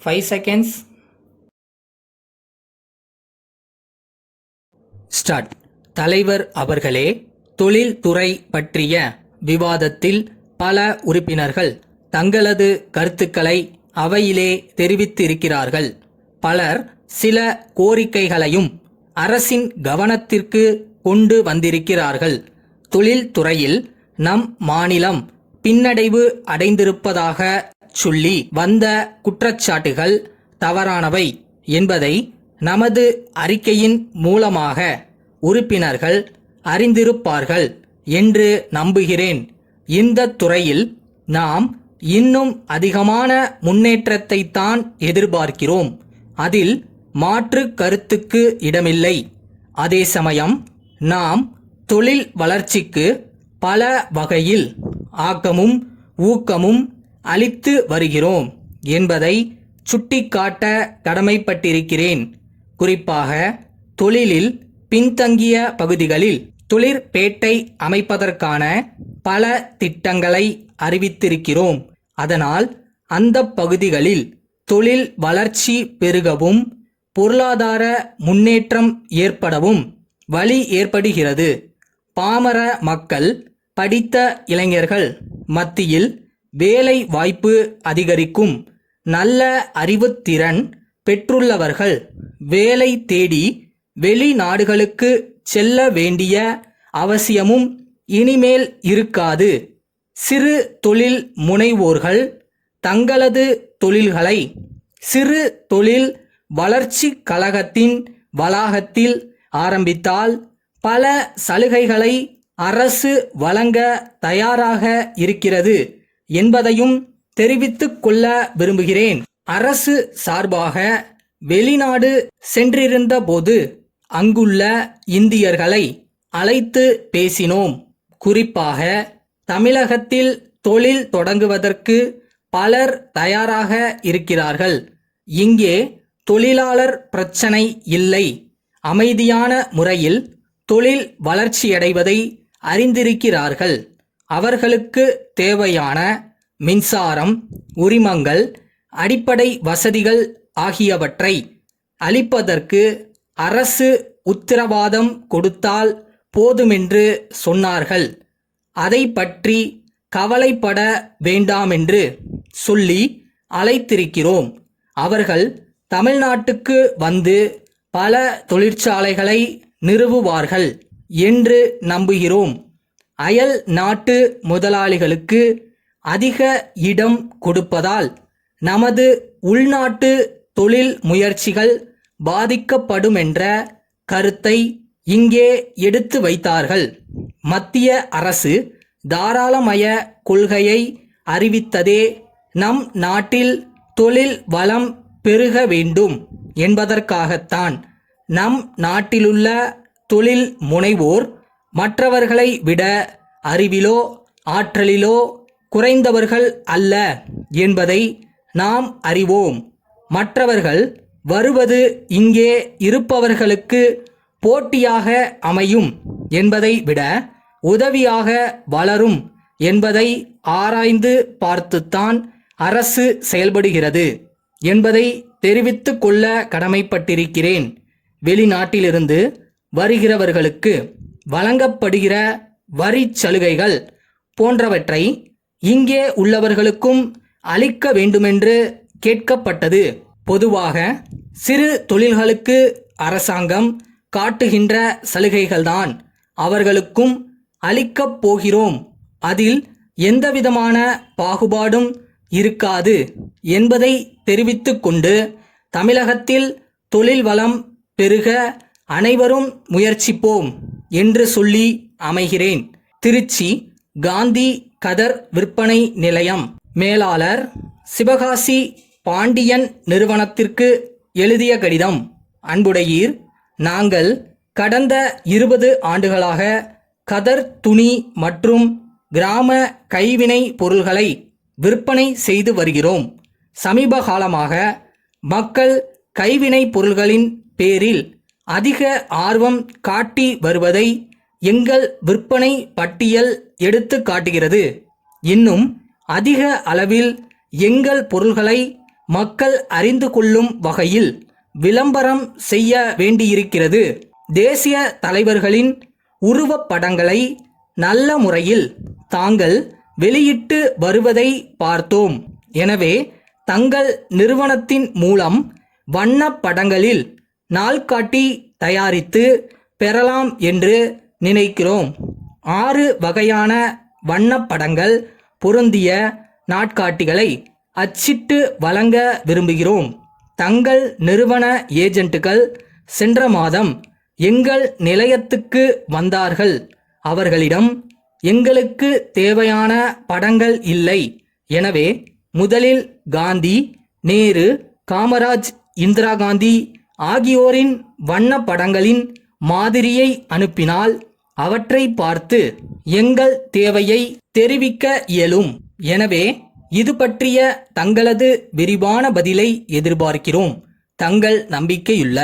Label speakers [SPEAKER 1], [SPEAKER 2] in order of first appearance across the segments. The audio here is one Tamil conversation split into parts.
[SPEAKER 1] 5 seconds. ஸ்டார்ட். தலைவர் அவர்களே, தொழில்துறை பற்றிய விவாதத்தில் பல உறுப்பினர்கள் தங்களது கருத்துக்களை அவையிலே தெரிவித்திருக்கிறார்கள். பலர் சில கோரிக்கைகளையும் அரசின் கவனத்திற்கு கொண்டு வந்திருக்கிறார்கள். தொழில்துறையில் நம் மாநிலம் பின்னடைவு அடைந்திருப்பதாக சொல்லி வந்த குற்றச்சாட்டுகள் தவறானவை என்பதை நமது அறிக்கையின் மூலமாக உறுப்பினர்கள் அறிந்திருப்பார்கள் என்று நம்புகிறேன். இந்த துறையில் நாம் இன்னும் அதிகமான முன்னேற்றத்தை தான் எதிர்பார்க்கிறோம். அதில் மாற்று கருத்துக்கு இடமில்லை. அதே சமயம் நாம் தொழில் வளர்ச்சிக்கு பல வகையில் ஆக்கமும் ஊக்கமும் அளித்து வருகிறோம் என்பதை சுட்டிக்காட்ட கடமைப்பட்டிருக்கிறேன். குறிப்பாக தொழிலில் பின்தங்கிய பகுதிகளில் தொழிற்பேட்டை அமைப்பதற்கான பல திட்டங்களை அறிவித்திருக்கிறோம். அதனால் அந்த பகுதிகளில் தொழில் வளர்ச்சி பெருகவும் பொருளாதார முன்னேற்றம் ஏற்படவும் வழி ஏற்படுகிறது. பாமர மக்கள், படித்த இளைஞர்கள் மத்தியில் வேலை வாய்ப்பு அதிகரிக்கும். நல்ல அறிவுத்திறன் பெற்றுள்ளவர்கள் வேலை தேடி வெளிநாடுகளுக்கு செல்ல வேண்டிய அவசியமும் இனிமேல் இருக்காது. சிறு தொழில் முனைவோர்கள் தங்களது தொழில்களை சிறு தொழில் வளர்ச்சி கழகத்தின் வளாகத்தில் ஆரம்பித்தால் பல சலுகைகளை அரசு வழங்க தயாராக இருக்கிறது என்பதையும் தெரிவித்துக் கொள்ள விரும்புகிறேன். அரசு சார்பாக வெளிநாடு சென்றிருந்த போது அங்குள்ள இந்தியர்களை அழைத்து பேசினோம். குறிப்பாக தமிழகத்தில் தொழில் தொடங்குவதற்கு பலர் தயாராக இருக்கிறார்கள். இங்கே தொழிலாளர் பிரச்சனை இல்லை. அமைதியான முறையில் தொழில் வளர்ச்சியடைவதை அறிந்திருக்கிறார்கள். அவர்களுக்கு தேவையான மின்சாரம், உரிமங்கள், அடிப்படை வசதிகள் ஆகியவற்றை அளிப்பதற்கு அரசு உத்தரவாதம் கொடுத்தால் போதுமென்று சொன்னார்கள். அதை பற்றி கவலைப்பட வேண்டாமென்று சொல்லி அழைத்திருக்கிறோம். அவர்கள் தமிழ்நாட்டுக்கு வந்து பல தொழிற்சாலைகளை நிறுவுவார்கள் என்று நம்புகிறோம். அயல் நாட்டு முதலாளிகளுக்கு அதிக இடம் கொடுப்பதால் நமது உள்நாட்டு தொழில் முயற்சிகள் பாதிக்கப்படுமென்ற கருத்தை இங்கே எடுத்து வைத்தார்கள். மத்திய அரசு தாராளமய கொள்கையை அறிவித்ததே நம் நாட்டில் தொழில் வளம் பெருக வேண்டும் என்பதற்காகத்தான். நம் நாட்டிலுள்ள தொழில் முனைவோர் மற்றவர்களை விட அறிவிலோ ஆற்றலிலோ குறைந்தவர்கள் அல்ல என்பதை நாம் அறிவோம். மற்றவர்கள் வருவது இங்கே இருப்பவர்களுக்கு போட்டியாக அமையும் என்பதை விட உதவியாக வளரும் என்பதை ஆராய்ந்து பார்த்துத்தான் அரசு செயல்படுகிறது என்பதை தெரிவித்துக் கொள்ள கடமைப்பட்டிருக்கிறேன். வெளிநாட்டிலிருந்து வருகிறவர்களுக்கு வழங்கப்படுகிற வரி சலுகைகள் போன்றவற்றை இங்கே உள்ளவர்களுக்கும் அளிக்க வேண்டுமென்று கேட்கப்பட்டது. பொதுவாக சிறு தொழில்களுக்கு அரசாங்கம் காட்டுகின்ற சலுகைகள்தான் அவர்களுக்கும் அளிக்கப் போகிறோம். அதில் எந்தவிதமான பாகுபாடும் இருக்காது என்பதை தெரிவித்துக் கொண்டு தமிழகத்தில் தொழில் வளம் பெருக அனைவரும் முயற்சிப்போம் என்று சொல்லி அமைகிறேன். திருச்சி காந்தி கதர் விற்பனை நிலையம் மேலாளர் சிவகாசி பாண்டியன் நிறுவனத்திற்கு எழுதிய கடிதம். அன்புடையீர், நாங்கள் கடந்த 20 ஆண்டுகளாக கதர் துணி மற்றும் கிராம கைவினை பொருள்களை விற்பனை செய்து வருகிறோம். சமீப காலமாக மக்கள் கைவினை பொருள்களின் பேரில் அதிக ஆர்வம் காட்டி வருவதை எங்கள் விற்பனை பட்டியல் எடுத்து காட்டுகிறது. இன்னும் அதிக அளவில் எங்கள் பொருள்களை மக்கள் அறிந்து கொள்ளும் வகையில் விளம்பரம் செய்ய வேண்டியிருக்கிறது. தேசிய தலைவர்களின் உருவப்படங்களை நல்ல முறையில் தாங்கள் வெளியிட்டு வருவதை பார்த்தோம். எனவே தங்கள் நிறுவனத்தின் மூலம் வண்ணப் படங்களில் நாள்காட்டி தயாரித்து பெறலாம் என்று நினைக்கிறோம். 6 வகையான வண்ணப்படங்கள் பொருந்திய நாட்காட்டிகளை அச்சிட்டு வழங்க விரும்புகிறோம். தங்கள் நிறுவன ஏஜென்ட்டுகள் சென்ற மாதம் எங்கள் நிலையத்துக்கு வந்தார்கள். அவர்களிடம் எங்களுக்கு தேவையான படங்கள் இல்லை. எனவே முதலில் காந்தி, நேரு, காமராஜ், இந்திரா காந்தி ஆகியோரின் வண்ண படங்களின் மாதிரியை அனுப்பினால் அவற்றை பார்த்து எங்கள் தேவையை தெரிவிக்க இயலும். எனவே இது பற்றிய தங்களது விரிவான பதிலை எதிர்பார்க்கிறோம். தங்கள் நம்பிக்கையுள்ள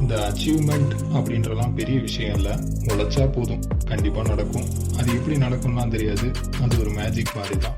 [SPEAKER 2] இந்த அச்சீவ்மெண்ட் அப்படின்றலாம் பெரிய விஷயம் இல்லை. உழைச்சா போதும், கண்டிப்பாக நடக்கும். அது எப்படி நடக்கும்லாம் தெரியாது. அது ஒரு மேஜிக் மாதிரி தான்.